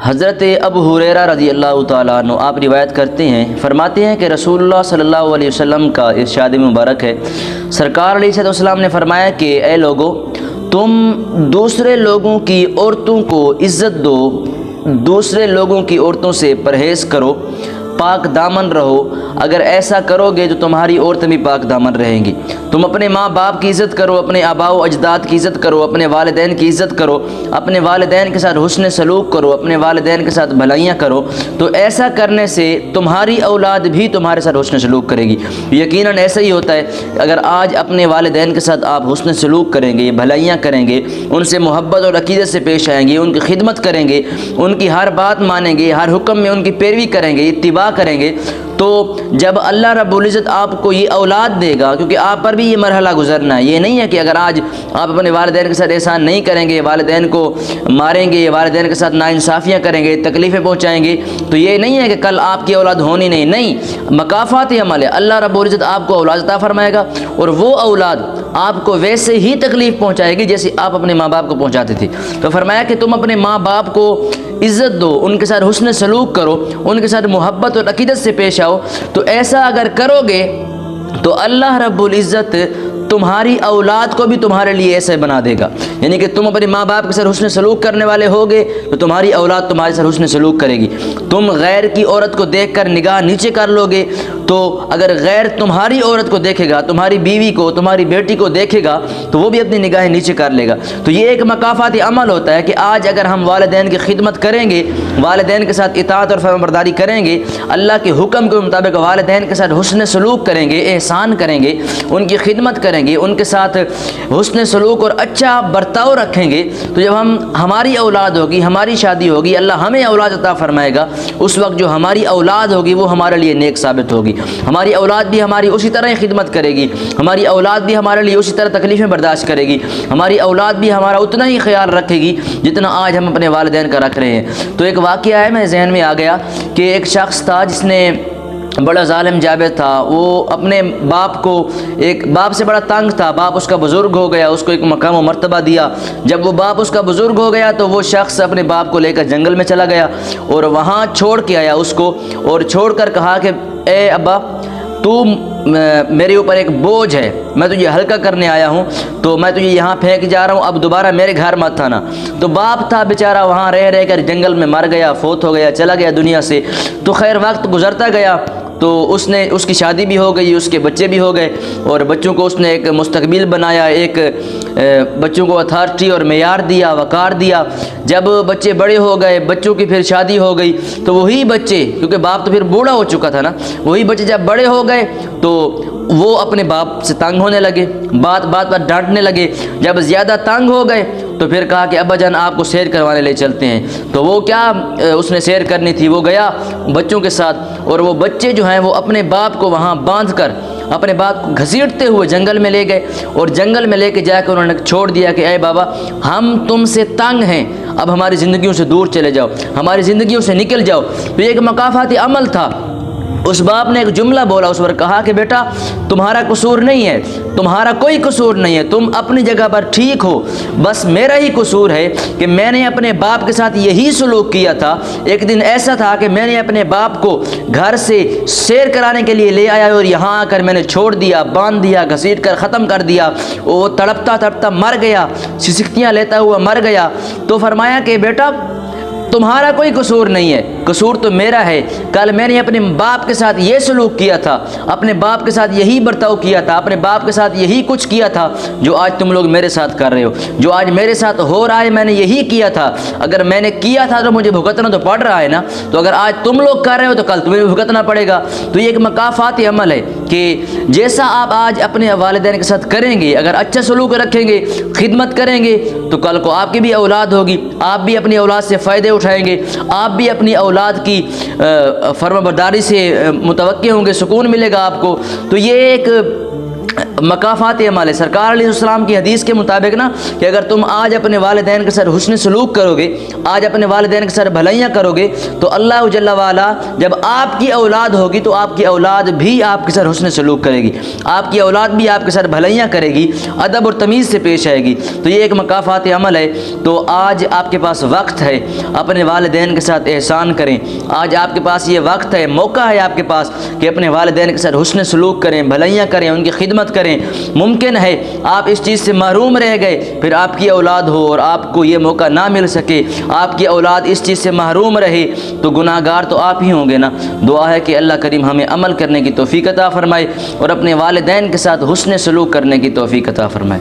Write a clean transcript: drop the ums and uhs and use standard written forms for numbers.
حضرت ابو ہریرہ رضی اللہ تعالیٰ عنہ آپ روایت کرتے ہیں، فرماتے ہیں کہ رسول اللہ صلی اللہ علیہ وسلم کا ارشاد مبارک ہے، سرکار علیہ السلام نے فرمایا کہ اے لوگو، تم دوسرے لوگوں کی عورتوں کو عزت دو، دوسرے لوگوں کی عورتوں سے پرہیز کرو، پاک دامن رہو۔ اگر ایسا کرو گے تو تمہاری عورتیں بھی پاک دامن رہیں گی۔ تم اپنے ماں باپ کی عزت کرو، اپنے آباء و اجداد کی عزت کرو، اپنے والدین کی عزت کرو، اپنے والدین کے ساتھ حسن سلوک کرو، اپنے والدین کے ساتھ بھلائیاں کرو، تو ایسا کرنے سے تمہاری اولاد بھی تمہارے ساتھ حسن سلوک کرے گی۔ یقیناً ایسا ہی ہوتا ہے، اگر آج اپنے والدین کے ساتھ آپ حسن سلوک کریں گے، بھلائیاں کریں گے، ان سے محبت اور عقیدت سے پیش آئیں گے، ان کی خدمت کریں گے، ان کی ہر بات مانیں گے، ہر حکم میں ان کی پیروی کریں گے، اتباع کریں گے، تو جب اللہ رب العزت آپ کو یہ اولاد دے گا، کیونکہ آپ پر بھی یہ مرحلہ گزرنا ہے، یہ نہیں ہے کہ اگر آج آپ اپنے والدین کے ساتھ احسان نہیں کریں گے، والدین کو ماریں گے، والدین کے ساتھ ناانصافیاں کریں گے، تکلیفیں پہنچائیں گے، تو یہ نہیں ہے کہ کل آپ کی اولاد ہونی نہیں، مکافات عمل ہے، اللہ رب العزت آپ کو اولاد عطا فرمائے گا، اور وہ اولاد آپ کو ویسے ہی تکلیف پہنچائے گی جیسے آپ اپنے ماں باپ کو پہنچاتے تھے۔ تو فرمایا کہ تم اپنے ماں باپ کو عزت دو، ان کے ساتھ حسن سلوک کرو، ان کے ساتھ محبت اور عقیدت سے پیش آؤ، تو ایسا اگر کرو گے تو اللہ رب العزت تمہاری اولاد کو بھی تمہارے لیے ایسے بنا دے گا۔ یعنی کہ تم اپنے ماں باپ کے ساتھ حسن سلوک کرنے والے ہوگے تو تمہاری اولاد تمہارے ساتھ حسن سلوک کرے گی۔ تم غیر کی عورت کو دیکھ کر نگاہ نیچے کر لو گے تو اگر غیر تمہاری عورت کو دیکھے گا، تمہاری بیوی کو، تمہاری بیٹی کو دیکھے گا تو وہ بھی اپنی نگاہیں نیچے کر لے گا۔ تو یہ ایک مکافاتی عمل ہوتا ہے کہ آج اگر ہم والدین کی خدمت کریں گے، والدین کے ساتھ اطاعت اور فرمانبرداری کریں گے، اللہ کے حکم کے مطابق والدین کے ساتھ حسن سلوک کریں گے، احسان کریں گے، ان کی خدمت کریں گے، ان کے ساتھ حسن سلوک اور اچھا برتاؤ رکھیں گے، تو جب ہماری اولاد ہوگی، ہماری شادی ہوگی، اللہ ہمیں اولاد عطا فرمائے گا، اس وقت جو ہماری اولاد ہوگی وہ ہمارے لیے نیک ثابت ہوگی، ہماری اولاد بھی ہماری اسی طرح ہی خدمت کرے گی، ہماری اولاد بھی ہمارے لیے اسی طرح تکلیفیں برداشت کرے گی، ہماری اولاد بھی ہمارا اتنا ہی خیال رکھے گی جتنا آج ہم اپنے والدین کا رکھ رہے ہیں۔ تو ایک واقعہ ہے میرے ذہن میں آ گیا کہ ایک شخص تھا جس نے بڑا ظالم جابر تھا، وہ اپنے باپ کو، ایک باپ سے بڑا تنگ تھا، باپ اس کا بزرگ ہو گیا، اس کو ایک مقام و مرتبہ دیا، جب وہ باپ اس کا بزرگ ہو گیا تو وہ شخص اپنے باپ کو لے کر جنگل میں چلا گیا اور وہاں چھوڑ کے آیا اس کو، اور چھوڑ کر کہا کہ اے ابا، تو میرے اوپر ایک بوجھ ہے، میں تجھے ہلکا کرنے آیا ہوں، تو میں تجھے یہاں پھینک جا رہا ہوں، اب دوبارہ میرے گھر مت آنا۔ تو باپ تھا بیچارہ وہاں رہ کر جنگل میں مر گیا، فوت ہو گیا، چلا گیا دنیا سے۔ تو خیر وقت گزرتا گیا تو اس کی شادی بھی ہو گئی، اس کے بچے بھی ہو گئے، اور بچوں کو اس نے ایک مستقبل بنایا، ایک بچوں کو اتھارٹی اور معیار دیا، وقار دیا۔ جب بچے بڑے ہو گئے، بچوں کی پھر شادی ہو گئی، تو وہی بچے، کیونکہ باپ تو پھر بوڑھا ہو چکا تھا نا، وہی بچے جب بڑے ہو گئے تو وہ اپنے باپ سے تنگ ہونے لگے، بات بات پر ڈانٹنے لگے۔ جب زیادہ تنگ ہو گئے تو پھر کہا کہ ابا جان آپ کو سیر کروانے لے چلتے ہیں۔ تو وہ کیا اس نے سیر کرنی تھی، وہ گیا بچوں کے ساتھ، اور وہ بچے جو ہیں وہ اپنے باپ کو وہاں باندھ کر اپنے باپ کو گھسیٹتے ہوئے جنگل میں لے گئے، اور جنگل میں لے کے جا کے انہوں نے چھوڑ دیا کہ اے بابا، ہم تم سے تنگ ہیں، اب ہماری زندگیوں سے دور چلے جاؤ، ہماری زندگیوں سے نکل جاؤ۔ تو یہ ایک مکافاتی عمل تھا۔ اس باپ نے ایک جملہ بولا، اس پر کہا کہ بیٹا تمہارا قصور نہیں ہے، تمہارا کوئی قصور نہیں ہے، تم اپنی جگہ پر ٹھیک ہو، بس میرا ہی قصور ہے کہ میں نے اپنے باپ کے ساتھ یہی سلوک کیا تھا۔ ایک دن ایسا تھا کہ میں نے اپنے باپ کو گھر سے سیر کرانے کے لیے لے آیا اور یہاں آ کر میں نے چھوڑ دیا، باندھ دیا، گھسیٹ کر ختم کر دیا، وہ تڑپتا تڑپتا مر گیا، سسکتیاں لیتا ہوا مر گیا۔ تو فرمایا کہ بیٹا تمہارا کوئی قصور نہیں ہے، قصور تو میرا ہے، کل میں نے اپنے باپ کے ساتھ یہ سلوک کیا تھا، اپنے باپ کے ساتھ یہی برتاؤ کیا تھا، اپنے باپ کے ساتھ یہی کچھ کیا تھا جو آج تم لوگ میرے ساتھ کر رہے ہو، جو آج میرے ساتھ ہو رہا ہے میں نے یہی کیا تھا، اگر میں نے کیا تھا تو مجھے بھگتنا تو پڑ رہا ہے نا، تو اگر آج تم لوگ کر رہے ہو تو کل تمہیں بھی بھگتنا پڑے گا۔ تو یہ ایک مکافاتی عمل ہے کہ جیسا آپ آج اپنے والدین کے ساتھ کریں گے، اگر اچھا سلوک رکھیں گے، خدمت کریں گے، تو کل کو آپ کی بھی اولاد ہوگی، آپ بھی اپنی اولاد سے فائدے اٹھائیں گے، آپ بھی اپنی اولاد کی فرمانبرداری سے متوقع ہوں گے، سکون ملے گا آپ کو۔ تو یہ ایک مکافات عمل ہے۔ سرکار علیہ السلام کی حدیث کے مطابق نا کہ اگر تم آج اپنے والدین کے ساتھ حسن سلوک کرو گے، آج اپنے والدین کے ساتھ بھلائیاں کرو گے، تو اللہ جل وعلا جب آپ کی اولاد ہوگی تو آپ کی اولاد بھی آپ کے ساتھ حسن سلوک کرے گی، آپ کی اولاد بھی آپ کے ساتھ بھلائیاں کرے گی، ادب اور تمیز سے پیش آئے گی۔ تو یہ ایک مکافات عمل ہے۔ تو آج آپ کے پاس وقت ہے، اپنے والدین کے ساتھ احسان کریں۔ آج آپ کے پاس یہ وقت ہے، موقع ہے آپ کے پاس کہ اپنے والدین کے ساتھ حسن سلوک کریں، بھلائیاں کریں، ان کی خدمت کریں۔ ممکن ہے آپ اس چیز سے محروم رہ گئے، پھر آپ کی اولاد ہو اور آپ کو یہ موقع نہ مل سکے، آپ کی اولاد اس چیز سے محروم رہے، تو گناہ گار تو آپ ہی ہوں گے نا۔ دعا ہے کہ اللہ کریم ہمیں عمل کرنے کی توفیق عطا فرمائے اور اپنے والدین کے ساتھ حسن سلوک کرنے کی توفیق عطا فرمائے۔